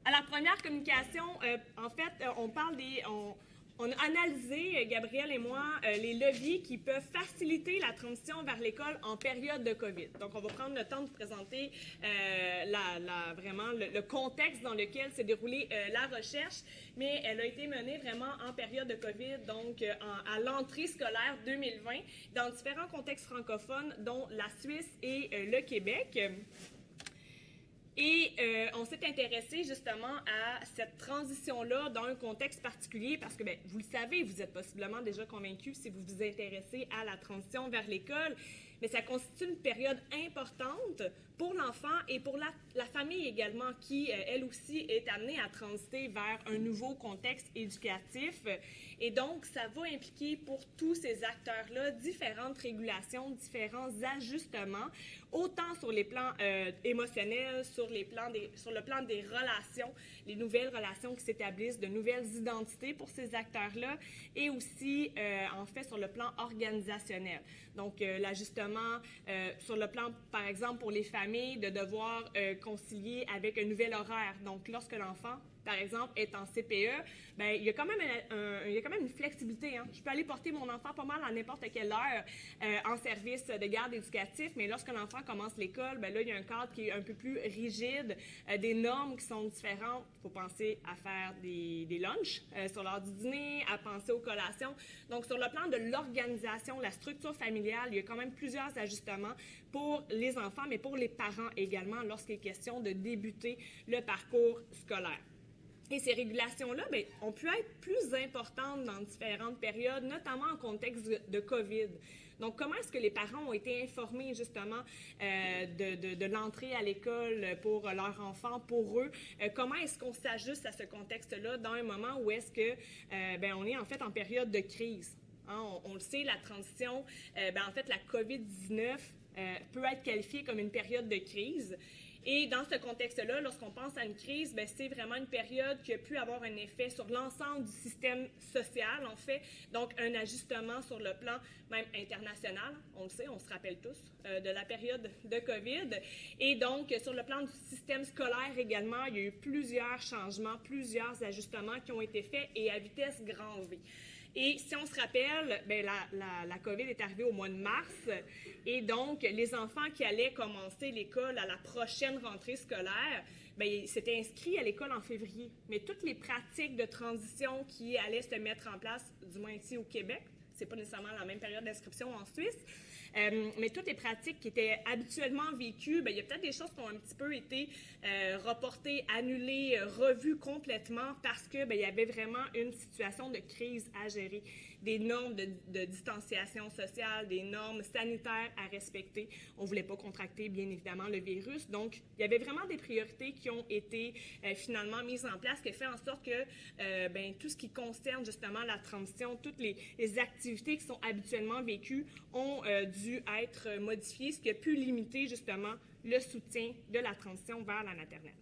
À la première communication, en fait, on a analysé, Gabriel et moi, les leviers qui peuvent faciliter la transition vers l'école en période de COVID. Donc, on va prendre le temps de présenter vraiment le contexte dans lequel s'est déroulée la recherche, mais elle a été menée vraiment en période de COVID, donc à l'entrée scolaire 2020, dans différents contextes francophones, dont la Suisse et le Québec. Et on s'est intéressé justement à cette transition-là dans un contexte particulier parce que, bien, vous le savez, vous êtes possiblement déjà convaincu si vous vous intéressez à la transition vers l'école, mais ça constitue une période importante pour l'enfant et pour la famille également qui, elle aussi, est amenée à transiter vers un nouveau contexte éducatif. Et donc, ça va impliquer pour tous ces acteurs-là différentes régulations, différents ajustements, autant sur les plans émotionnels, sur le plan des relations, les nouvelles relations qui s'établissent, de nouvelles identités pour ces acteurs-là, et aussi, en fait, sur le plan organisationnel. Donc, l'ajustement sur le plan, par exemple, pour les familles, de devoir concilier avec un nouvel horaire. Donc, lorsque l'enfant, par exemple, est en CPE, bien, il y a quand même une flexibilité. Hein. Je peux aller porter mon enfant pas mal à n'importe quelle heure en service de garde éducatif, mais lorsque l'enfant commence l'école, bien là, il y a un cadre qui est un peu plus rigide, des normes qui sont différentes. Il faut penser à faire des lunchs sur l'heure du dîner, à penser aux collations. Donc, sur le plan de l'organisation, la structure familiale, il y a quand même plusieurs ajustements pour les enfants, mais pour les parents également, lorsqu'il est question de débuter le parcours scolaire. Et ces régulations-là, bien, ont pu être plus importantes dans différentes périodes, notamment en contexte de COVID. Donc, comment est-ce que les parents ont été informés, justement, de l'entrée à l'école pour leur enfant, pour eux? Comment est-ce qu'on s'ajuste à ce contexte-là dans un moment où est-ce que, on est en fait en période de crise? Hein, on le sait, la transition, en fait, la COVID-19 peut être qualifiée comme une période de crise. Et dans ce contexte-là, lorsqu'on pense à une crise, bien, c'est vraiment une période qui a pu avoir un effet sur l'ensemble du système social, en fait. Donc, un ajustement sur le plan même international, on le sait, on se rappelle tous de la période de COVID. Et donc, sur le plan du système scolaire également, il y a eu plusieurs changements, plusieurs ajustements qui ont été faits et à vitesse grand V. Et si on se rappelle, bien, la COVID est arrivée au mois de mars et donc les enfants qui allaient commencer l'école à la prochaine rentrée scolaire, bien, s'étaient inscrits à l'école en février. Mais toutes les pratiques de transition qui allaient se mettre en place, du moins ici au Québec, c'est pas nécessairement la même période d'inscription en Suisse, mais toutes les pratiques qui étaient habituellement vécues, bien, il y a peut-être des choses qui ont un petit peu été reportées, annulées, revues complètement parce que bien, il y avait vraiment une situation de crise à gérer, des normes de distanciation sociale, des normes sanitaires à respecter. On ne voulait pas contracter, bien évidemment, le virus. Donc, il y avait vraiment des priorités qui ont été finalement mises en place, qui fait en sorte que bien, tout ce qui concerne justement la transition, toutes les activités qui sont habituellement vécues ont dû être modifiées, ce qui a pu limiter justement le soutien de la transition vers la maternelle.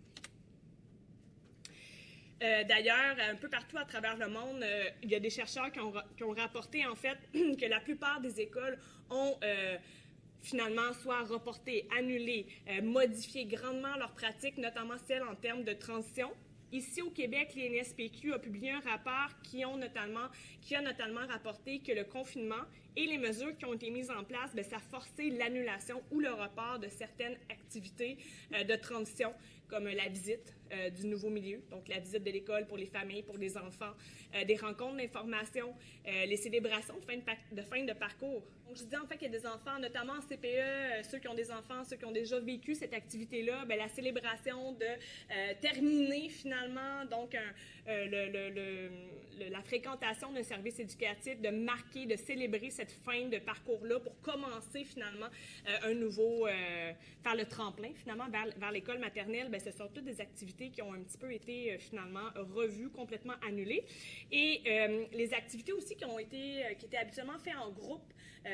D'ailleurs, un peu partout à travers le monde, il y a des chercheurs qui ont rapporté en fait que la plupart des écoles ont finalement soit reporté, annulé, modifié grandement leurs pratiques, notamment celles en termes de transition. Ici, au Québec, l'INSPQ a publié un rapport qui a notamment rapporté que le confinement et les mesures qui ont été mises en place, bien, ça a forcé l'annulation ou le report de certaines activités de transition, comme la visite du nouveau milieu, donc la visite de l'école pour les familles, pour les enfants, des rencontres d'information, les célébrations de fin de parcours. Donc, je dis en fait qu'il y a des enfants, notamment en CPE, ceux qui ont des enfants, ceux qui ont déjà vécu cette activité-là, bien, la célébration de terminer finalement donc la fréquentation d'un service éducatif, de marquer, de célébrer cette fin de parcours-là pour commencer finalement faire le tremplin finalement vers l'école maternelle. Bien, ce sont toutes des activités qui ont un petit peu été finalement revues, complètement annulées. Et les activités aussi qui étaient habituellement faites en groupe,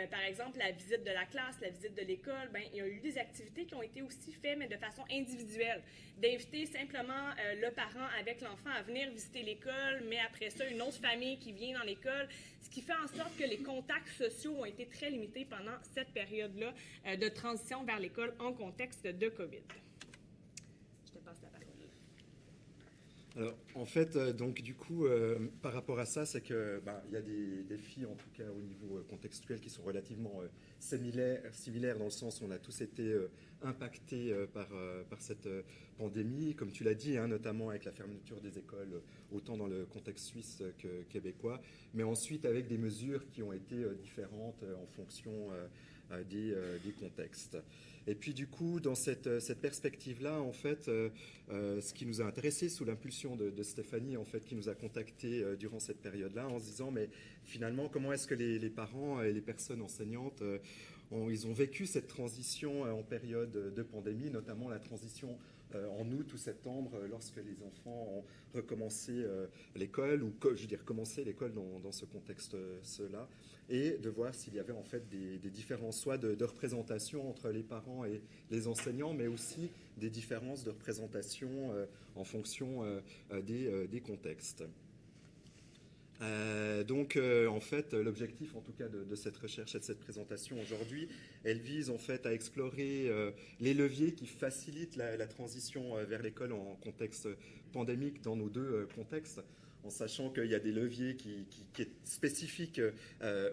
par exemple la visite de la classe, la visite de l'école, bien, il y a eu des activités qui ont été aussi faites, mais de façon individuelle. D'inviter simplement le parent avec l'enfant à venir visiter l'école, mais après ça, une autre famille qui vient dans l'école, ce qui fait en sorte que les contacts sociaux ont été très limités pendant cette période-là de transition vers l'école en contexte de COVID. Je te passe la parole. Alors, en fait, donc du coup, par rapport à ça, c'est que il y a des défis, en tout cas au niveau contextuel, qui sont relativement similaires dans le sens où on a tous été impactés par cette pandémie, comme tu l'as dit, hein, notamment avec la fermeture des écoles, autant dans le contexte suisse que québécois, mais ensuite avec des mesures qui ont été différentes en fonction des contextes. Et puis du coup, dans cette perspective-là, en fait, ce qui nous a intéressé sous l'impulsion de Stéphanie, en fait, qui nous a contactés durant cette période-là, en se disant, mais finalement, comment est-ce que les parents et les personnes enseignantes ils ont vécu cette transition en période de pandémie, notamment la transition en août ou septembre, lorsque les enfants ont recommencé l'école, ou je veux dire commencé l'école dans ce contexte-là, et de voir s'il y avait en fait des différences, soit de représentation entre les parents et les enseignants, mais aussi des différences de représentation en fonction des contextes. En fait, l'objectif, en tout cas, de cette recherche et de cette présentation aujourd'hui, elle vise en fait à explorer les leviers qui facilitent la transition vers l'école en contexte pandémique dans nos deux contextes, en sachant qu'il y a des leviers qui est spécifiques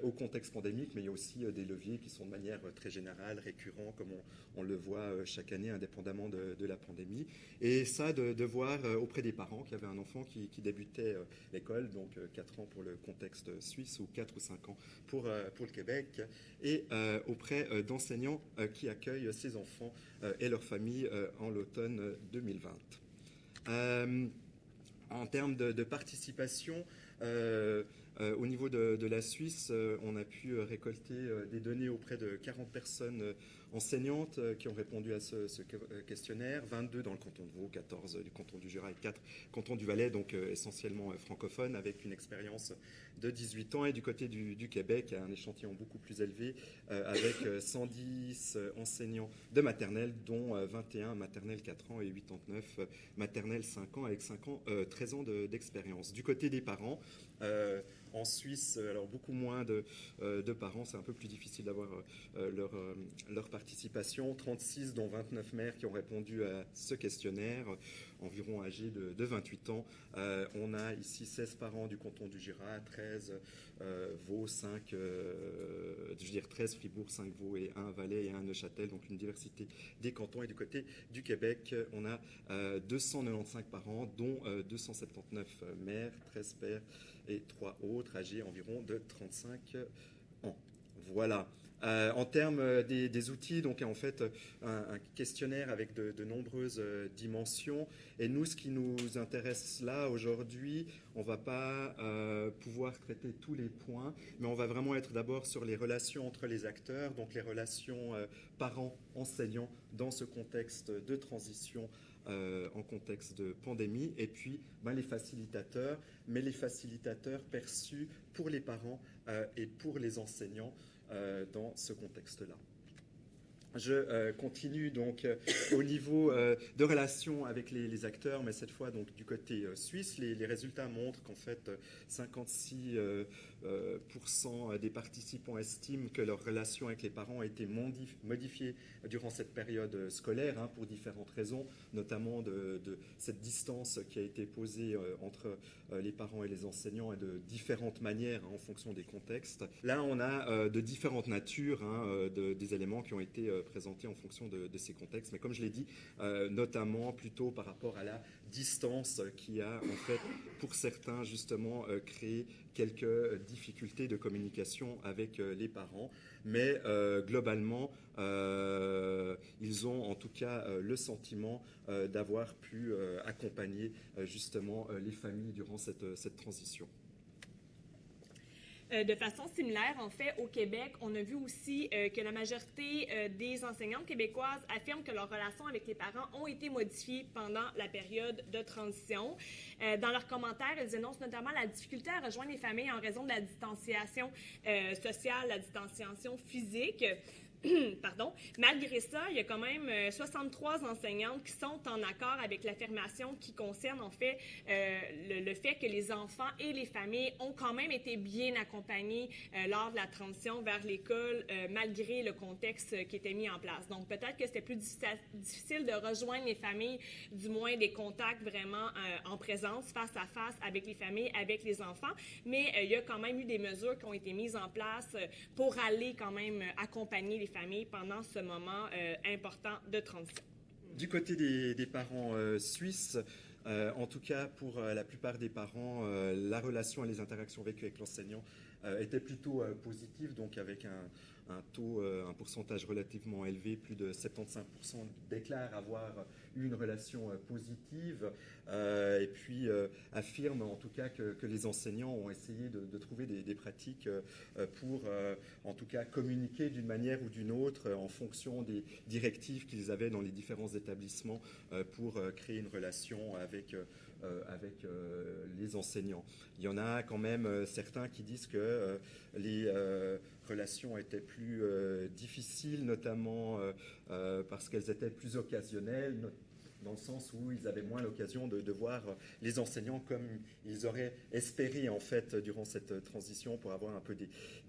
au contexte pandémique, mais il y a aussi des leviers qui sont de manière très générale, récurrents, comme on le voit chaque année, indépendamment de la pandémie. Et ça, de voir auprès des parents qui avaient un enfant qui débutait l'école, donc 4 ans pour le contexte suisse, ou 4 ou 5 ans pour le Québec, et auprès d'enseignants qui accueillent ces enfants et leurs familles en l'automne 2020. En termes de participation, au niveau de la Suisse, on a pu récolter des données auprès de 40 personnes enseignantes qui ont répondu à ce questionnaire, 22 dans le canton de Vaud, 14 du canton du Jura et 4 canton du Valais, donc essentiellement francophones, avec une expérience de 18 ans. Et du côté du Québec, un échantillon beaucoup plus élevé, avec 110 enseignants de maternelle, dont 21 maternelle 4 ans et 89 maternelle 5 ans, avec 13 ans d'expérience. Du côté des parents, en Suisse, alors beaucoup moins de parents, c'est un peu plus difficile d'avoir leur participation. 36 dont 29 mères qui ont répondu à ce questionnaire, environ âgés de 28 ans. On a ici 16 parents du canton du Jura, 13 Vaud, 5, 13 Fribourg, 5 Vaud et 1 Valais et 1 Neuchâtel, donc une diversité des cantons. Et du côté du Québec, on a 295 parents, dont 279 mères, 13 pères et 3 autres âgés environ de 35 ans. Voilà. En termes des outils, donc en fait un questionnaire avec de nombreuses dimensions. Et nous, ce qui nous intéresse là aujourd'hui, on ne va pas pouvoir traiter tous les points, mais on va vraiment être d'abord sur les relations entre les acteurs, donc les relations parents-enseignants dans ce contexte de transition en contexte de pandémie, et puis les facilitateurs, mais les facilitateurs perçus pour les parents et pour les enseignants dans ce contexte-là. Je continue donc au niveau de relations avec les acteurs, mais cette fois donc du côté suisse. Les résultats montrent qu'en fait 56% des participants estiment que leur relation avec les parents a été modifiée durant cette période scolaire, pour différentes raisons, notamment de cette distance qui a été posée entre les parents et les enseignants, et de différentes manières en fonction des contextes. Là, on a de différentes natures des éléments qui ont été présentés en fonction de ces contextes. Mais comme je l'ai dit, notamment plutôt par rapport à la distance qui a, en fait, pour certains, justement, créé quelques difficultés de communication avec les parents. Mais globalement, ils ont en tout cas le sentiment d'avoir pu accompagner justement les familles durant cette transition. De façon similaire, en fait, au Québec, on a vu aussi que la majorité des enseignantes québécoises affirment que leurs relations avec les parents ont été modifiées pendant la période de transition. Dans leurs commentaires, elles énoncent notamment la difficulté à rejoindre les familles en raison de la distanciation sociale, la distanciation physique. Pardon. Malgré ça, il y a quand même 63 enseignantes qui sont en accord avec l'affirmation qui concerne en fait le fait que les enfants et les familles ont quand même été bien accompagnés lors de la transition vers l'école malgré le contexte qui était mis en place. Donc peut-être que c'était plus difficile de rejoindre les familles, du moins des contacts vraiment en présence, face à face avec les familles, avec les enfants, mais il y a quand même eu des mesures qui ont été mises en place pour aller quand même accompagner les familles pendant ce moment important de transition. Du côté des parents suisses, en tout cas pour la plupart des parents, la relation et les interactions vécues avec l'enseignant étaient plutôt positives, donc avec un taux, un pourcentage relativement élevé, plus de 75% déclarent avoir eu une relation positive et puis affirment en tout cas que les enseignants ont essayé de trouver des pratiques pour en tout cas communiquer d'une manière ou d'une autre en fonction des directives qu'ils avaient dans les différents établissements pour créer une relation avec les enseignants. Il y en a quand même certains qui disent que les relations étaient plus difficiles, notamment parce qu'elles étaient plus occasionnelles, dans le sens où ils avaient moins l'occasion de voir les enseignants comme ils auraient espéré en fait durant cette transition pour avoir un peu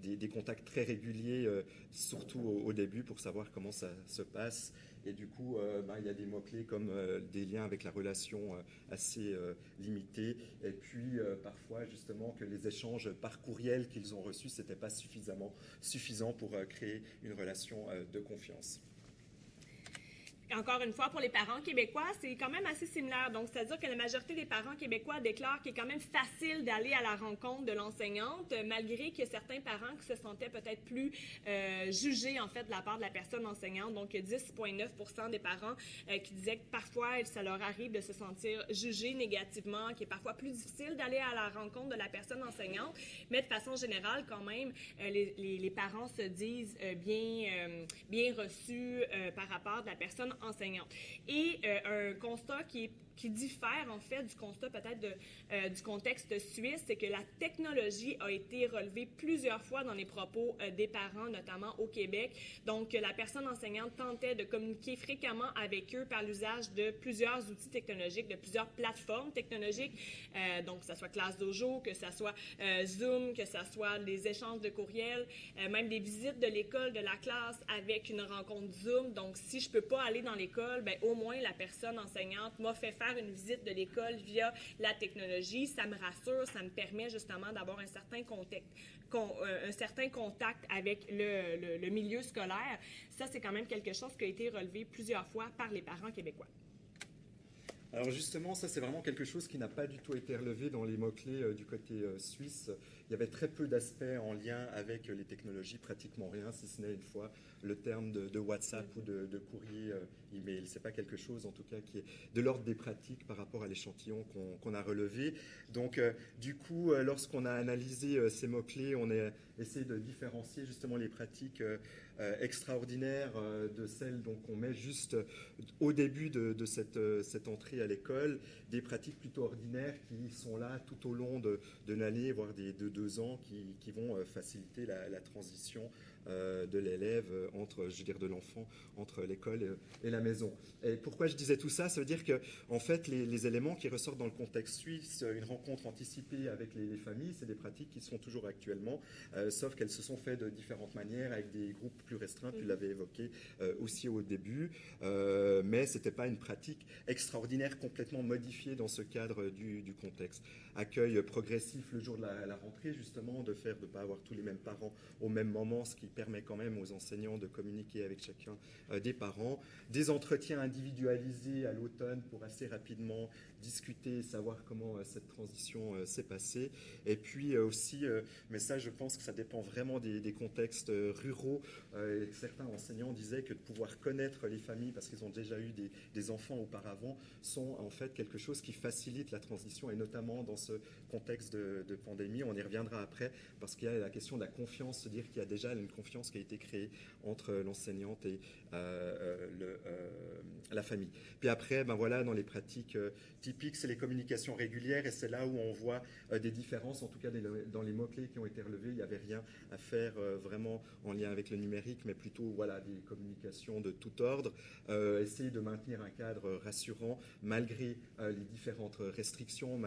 des contacts très réguliers, surtout au début pour savoir comment ça se passe. Et du coup, il y a des mots-clés comme des liens avec la relation assez limités. Et puis, parfois, justement, que les échanges par courriel qu'ils ont reçus, ce n'était pas suffisant pour créer une relation de confiance. Encore une fois, pour les parents québécois, c'est quand même assez similaire. Donc, c'est-à-dire que la majorité des parents québécois déclarent qu'il est quand même facile d'aller à la rencontre de l'enseignante, malgré qu'il y a certains parents qui se sentaient peut-être plus jugés, en fait, de la part de la personne enseignante. Donc, 10,9% des parents qui disaient que parfois, ça leur arrive de se sentir jugés négativement, qu'il est parfois plus difficile d'aller à la rencontre de la personne enseignante. Mais de façon générale, quand même, les parents se disent bien reçus par rapport à la personne enseignante. Et un constat qui diffère en fait du constat peut-être du contexte suisse, c'est que la technologie a été relevée plusieurs fois dans les propos des parents, notamment au Québec. Donc, la personne enseignante tentait de communiquer fréquemment avec eux par l'usage de plusieurs outils technologiques, de plusieurs plateformes technologiques, donc que ce soit Classe Dojo, que ce soit Zoom, que ce soit des échanges de courriels, même des visites de l'école, de la classe avec une rencontre Zoom. Donc, si je ne peux pas aller dans l'école, ben, au moins la personne enseignante m'a fait faire une visite de l'école via la technologie. Ça me rassure, ça me permet justement d'avoir un certain contact avec le milieu scolaire. Ça, c'est quand même quelque chose qui a été relevé plusieurs fois par les parents québécois. Alors justement, ça c'est vraiment quelque chose qui n'a pas du tout été relevé dans les mots-clés du côté suisse. Il y avait très peu d'aspects en lien avec les technologies, pratiquement rien, si ce n'est une fois le terme de WhatsApp ou de courrier email. Ce n'est pas quelque chose en tout cas qui est de l'ordre des pratiques par rapport à l'échantillon qu'on a relevé. Donc du coup, lorsqu'on a analysé ces mots-clés, on a essayé de différencier justement les pratiques extraordinaires de celles qu'on met juste au début de cette entrée à l'école, des pratiques plutôt ordinaires qui sont là tout au long de l'année, voire de 2 ans, qui vont faciliter la transition de l'élève de l'enfant entre l'école et la maison. Et pourquoi je disais tout ça? Ça veut dire que en fait, les éléments qui ressortent dans le contexte suisse, une rencontre anticipée avec les familles, c'est des pratiques qui se font toujours actuellement, sauf qu'elles se sont faites de différentes manières avec des groupes plus restreints. Tu l'avais évoqué aussi au début, mais c'était pas une pratique extraordinaire complètement modifiée dans ce cadre du contexte. Accueil progressif le jour de la rentrée, justement, de ne pas avoir tous les mêmes parents au même moment, ce qui permet quand même aux enseignants de communiquer avec chacun des parents. Des entretiens individualisés à l'automne pour assez rapidement discuter et savoir comment cette transition s'est passée. Et puis aussi, mais ça je pense que ça dépend vraiment des contextes ruraux. Certains enseignants disaient que de pouvoir connaître les familles parce qu'ils ont déjà eu des enfants auparavant sont en fait quelque chose qui facilite la transition, et notamment dans ce contexte de pandémie. On y reviendra après parce qu'il y a la question de la confiance, se dire qu'il y a déjà une confiance qui a été créée entre l'enseignante et la famille. Puis après, ben voilà, dans les pratiques typiques, c'est les communications régulières et c'est là où on voit des différences. En tout cas, dans les mots-clés qui ont été relevés, il n'y avait rien à faire vraiment en lien avec le numérique, mais plutôt voilà, des communications de tout ordre. Essayer de maintenir un cadre rassurant malgré les différentes restrictions,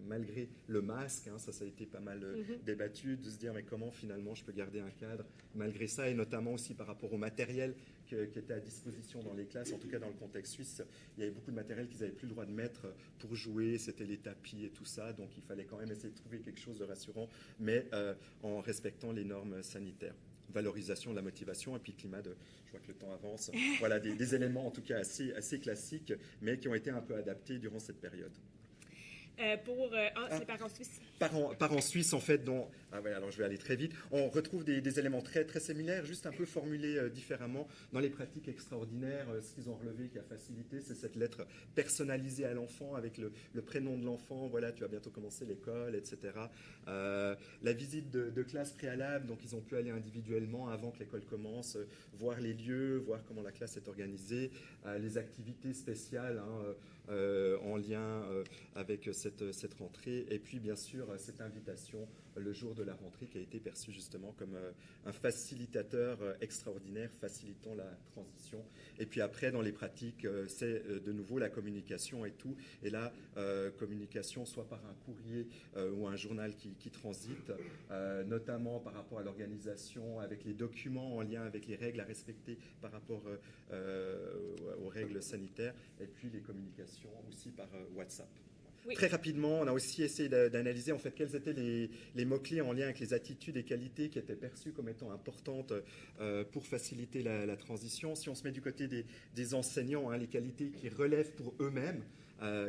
malgré le masque. Hein, ça a été pas mal débattu, de se dire mais comment finalement je peux garder un cadre malgré ça, et notamment aussi par rapport au matériel qui était à disposition dans les classes. En tout cas, dans le contexte suisse, il y avait beaucoup de matériel qu'ils n'avaient plus le droit de mettre pour jouer. C'était les tapis et tout ça. Donc, il fallait quand même essayer de trouver quelque chose de rassurant, mais en respectant les normes sanitaires. Valorisation de la motivation et puis climat de... Je vois que le temps avance. Voilà, des éléments en tout cas assez classiques, mais qui ont été un peu adaptés durant cette période. C'est parents suisses. Parents suisses, en fait, dont... Ah ouais, alors je vais aller très vite. On retrouve des éléments très, très similaires, juste un peu formulés différemment. Dans les pratiques extraordinaires, ce qu'ils ont relevé qui a facilité, c'est cette lettre personnalisée à l'enfant avec le prénom de l'enfant. Voilà, tu vas bientôt commencer l'école, etc. La visite de classe préalable, donc ils ont pu aller individuellement avant que l'école commence, voir les lieux, voir comment la classe est organisée, les activités spéciales, hein, en lien avec cette rentrée, et puis bien sûr cette invitation le jour de la rentrée qui a été perçue justement comme un facilitateur extraordinaire facilitant la transition. Et puis après dans les pratiques c'est de nouveau la communication et tout, et là communication soit par un courrier ou un journal qui transite, notamment par rapport à l'organisation avec les documents en lien avec les règles à respecter par rapport aux règles sanitaires, et puis les communications aussi par WhatsApp. Oui. Très rapidement, on a aussi essayé d'analyser en fait quels étaient les mots-clés en lien avec les attitudes et qualités qui étaient perçues comme étant importantes pour faciliter la transition. Si on se met du côté des enseignants, hein, les qualités qui relèvent pour eux-mêmes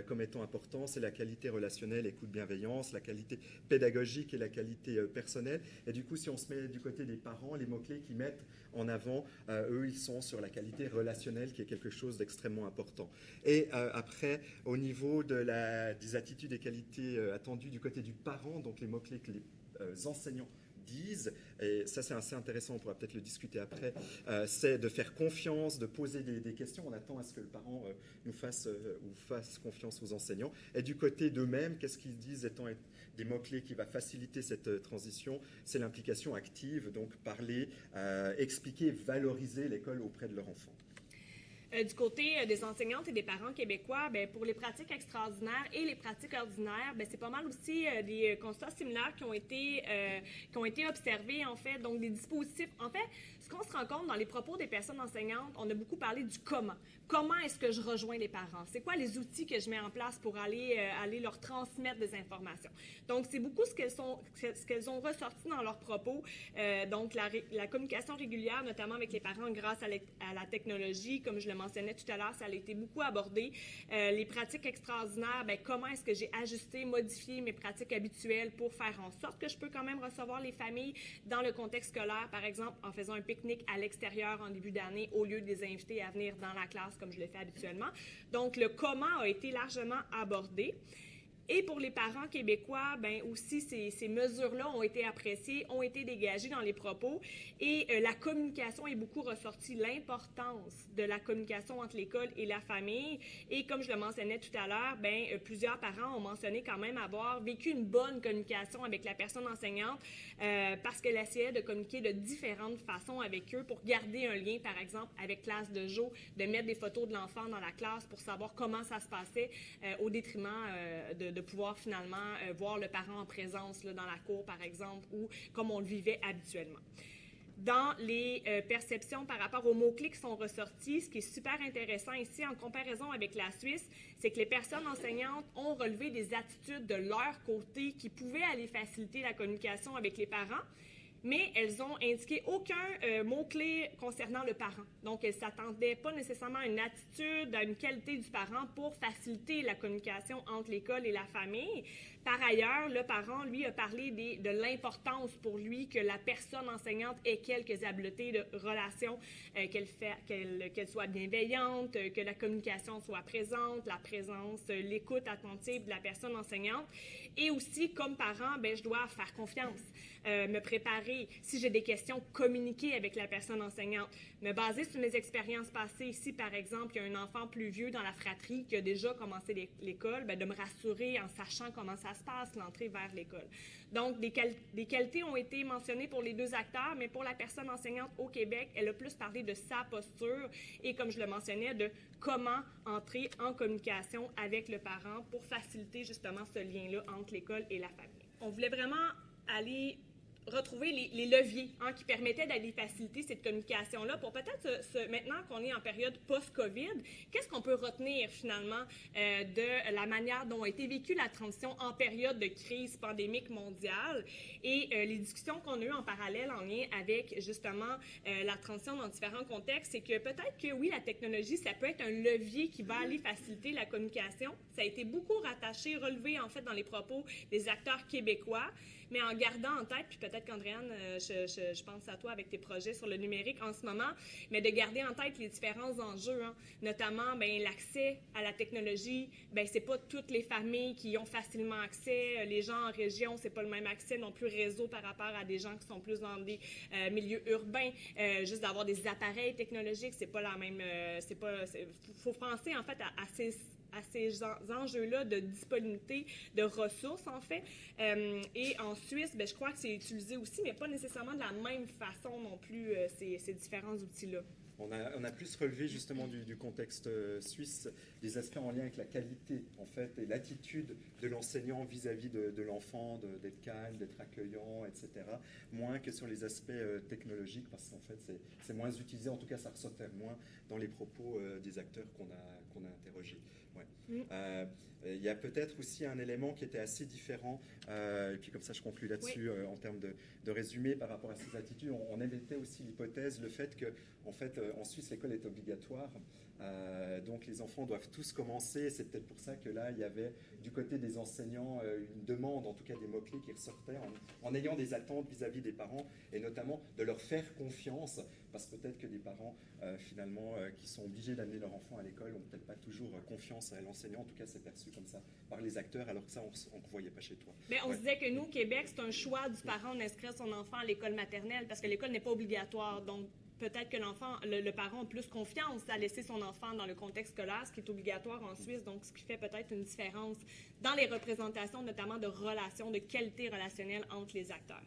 comme étant importantes, c'est la qualité relationnelle, écoute, bienveillance, la qualité pédagogique et la qualité personnelle. Et du coup, si on se met du côté des parents, les mots-clés qui mettent en avant, eux, ils sont sur la qualité relationnelle qui est quelque chose d'extrêmement important. Et après, au niveau des attitudes et qualités attendues du côté du parent, donc les mots-clés que les enseignants disent, et ça c'est assez intéressant, on pourra peut-être le discuter après, c'est de faire confiance, de poser des questions. On attend à ce que le parent nous fasse confiance aux enseignants. Et du côté d'eux-mêmes, qu'est-ce qu'ils disent étant des mots-clés qui va faciliter cette transition? C'est l'implication active, donc parler, expliquer, valoriser l'école auprès de leur enfant. Du côté des enseignantes et des parents québécois, bien, pour les pratiques extraordinaires et les pratiques ordinaires, bien, c'est pas mal aussi des constats similaires qui ont été observés, en fait. Donc, des dispositifs. En fait, ce qu'on se rend compte dans les propos des personnes enseignantes, on a beaucoup parlé du comment. Comment est-ce que je rejoins les parents? C'est quoi les outils que je mets en place pour aller leur transmettre des informations? Donc, c'est beaucoup ce qu'elles ont ressorti dans leurs propos. Donc, la communication régulière, notamment avec les parents grâce à la technologie, comme je le mentionnais tout à l'heure, ça a été beaucoup abordé. Les pratiques extraordinaires, bien, comment est-ce que j'ai ajusté, modifié mes pratiques habituelles pour faire en sorte que je peux quand même recevoir les familles dans le contexte scolaire, par exemple, en faisant un pique-nique à l'extérieur en début d'année au lieu de les inviter à venir dans la classe comme je le fais habituellement. Donc, le comment a été largement abordé. Et pour les parents québécois, bien aussi, ces mesures-là ont été appréciées, ont été dégagées dans les propos. Et la communication est beaucoup ressortie, l'importance de la communication entre l'école et la famille. Et comme je le mentionnais tout à l'heure, bien, plusieurs parents ont mentionné quand même avoir vécu une bonne communication avec la personne enseignante parce qu'elle essayait de communiquer de différentes façons avec eux pour garder un lien, par exemple, avec classe de Jo, de mettre des photos de l'enfant dans la classe pour savoir comment ça se passait au détriment de pouvoir finalement voir le parent en présence là, dans la cour, par exemple, ou comme on le vivait habituellement. Dans les perceptions par rapport aux mots-clés qui sont ressortis, ce qui est super intéressant ici en comparaison avec la Suisse, c'est que les personnes enseignantes ont relevé des attitudes de leur côté qui pouvaient aller faciliter la communication avec les parents, mais elles ont indiqué aucun mot-clé concernant le parent. Donc, elles ne s'attendaient pas nécessairement à une attitude, à une qualité du parent pour faciliter la communication entre l'école et la famille. Par ailleurs, le parent, lui, a parlé de l'importance pour lui que la personne enseignante ait quelques habiletés de relation, qu'elle soit bienveillante, que la communication soit présente, la présence, l'écoute attentive de la personne enseignante. Et aussi, comme parent, ben, je dois faire confiance, me préparer. Si j'ai des questions, communiquer avec la personne enseignante. Me baser sur mes expériences passées. Ici, par exemple, il y a un enfant plus vieux dans la fratrie qui a déjà commencé l'école, ben, de me rassurer en sachant comment ça se passe, l'entrée vers l'école. Donc, des qualités ont été mentionnées pour les deux acteurs, mais pour la personne enseignante au Québec, elle a plus parlé de sa posture et, comme je le mentionnais, de comment entrer en communication avec le parent pour faciliter justement ce lien-là entre l'école et la famille. On voulait vraiment aller retrouver les leviers qui permettaient d'aller faciliter cette communication-là pour peut-être, maintenant qu'on est en période post-COVID, qu'est-ce qu'on peut retenir finalement de la manière dont a été vécue la transition en période de crise pandémique mondiale et les discussions qu'on a eues en parallèle en lien avec justement la transition dans différents contextes, c'est que peut-être que oui, la technologie, ça peut être un levier qui va aller faciliter la communication. Ça a été beaucoup rattaché, relevé en fait dans les propos des acteurs québécois, mais en gardant en tête, puis peut-être qu'Andréane, je pense à toi avec tes projets sur le numérique en ce moment, mais de garder en tête les différents enjeux, notamment l'accès à la technologie. C'est pas toutes les familles qui ont facilement accès. Les gens en région, c'est pas le même accès non plus réseau par rapport à des gens qui sont plus dans des milieux urbains. Juste d'avoir des appareils technologiques, c'est pas la même. Faut penser en fait à ces enjeux-là de disponibilité de ressources, en fait. Et en Suisse, je crois que c'est utilisé aussi, mais pas nécessairement de la même façon non plus, ces différents outils-là. On a plus relevé justement du contexte suisse des aspects en lien avec la qualité en fait et l'attitude de l'enseignant vis-à-vis de l'enfant, d'être calme, d'être accueillant, etc. Moins que sur les aspects technologiques parce qu'en fait c'est moins utilisé, en tout cas ça ressortait moins dans les propos des acteurs qu'on a interrogés. Ouais. Il y a peut-être aussi un élément qui était assez différent, et puis comme ça je conclue là-dessus en termes de résumé par rapport à ces attitudes. On émettait aussi l'hypothèse, le fait que en fait, en Suisse, l'école est obligatoire, donc les enfants doivent tous commencer. C'est peut-être pour ça que là, il y avait du côté des enseignants une demande, en tout cas des mots-clés qui ressortaient, en ayant des attentes vis-à-vis des parents, et notamment de leur faire confiance, parce que peut-être que des parents, finalement, qui sont obligés d'amener leur enfant à l'école, n'ont peut-être pas toujours confiance à l'enseignant. En tout cas, c'est perçu comme ça par les acteurs, alors que ça, on ne voyait pas chez toi. Mais on se disait que nous, au Québec, c'est un choix du parent d'inscrire son enfant à l'école maternelle, parce que l'école n'est pas obligatoire, donc peut-être que le parent a plus confiance à laisser son enfant dans le contexte scolaire, ce qui est obligatoire en Suisse, donc ce qui fait peut-être une différence dans les représentations, notamment de relations, de qualité relationnelle entre les acteurs.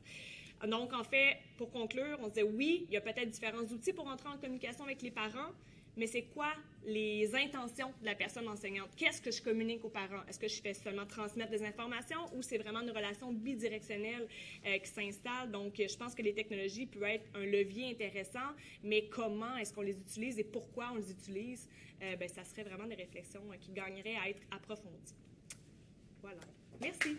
Donc, en fait, pour conclure, on se disait oui, il y a peut-être différents outils pour entrer en communication avec les parents, mais c'est quoi les intentions de la personne enseignante? Qu'est-ce que je communique aux parents? Est-ce que je fais seulement transmettre des informations ou c'est vraiment une relation bidirectionnelle qui s'installe? Donc, je pense que les technologies peuvent être un levier intéressant, mais comment est-ce qu'on les utilise et pourquoi on les utilise? Ça serait vraiment des réflexions qui gagneraient à être approfondies. Voilà. Merci.